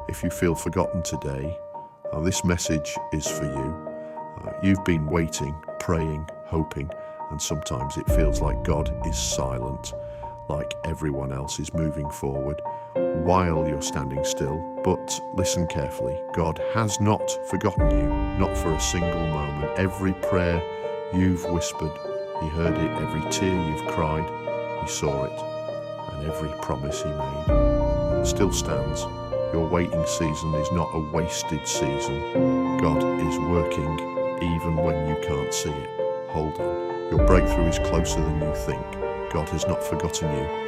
If you feel forgotten today, this message is for you. You've been waiting, praying, hoping, and sometimes it feels like God is silent, like everyone else is moving forward while you're standing still. But listen carefully, God has not forgotten you, not for a single moment. Every prayer you've whispered, He heard it. Every tear you've cried, He saw it. And every promise He made still stands. Your waiting season is not a wasted season. God is working even when you can't see it. Hold on. Your breakthrough is closer than you think. God has not forgotten you.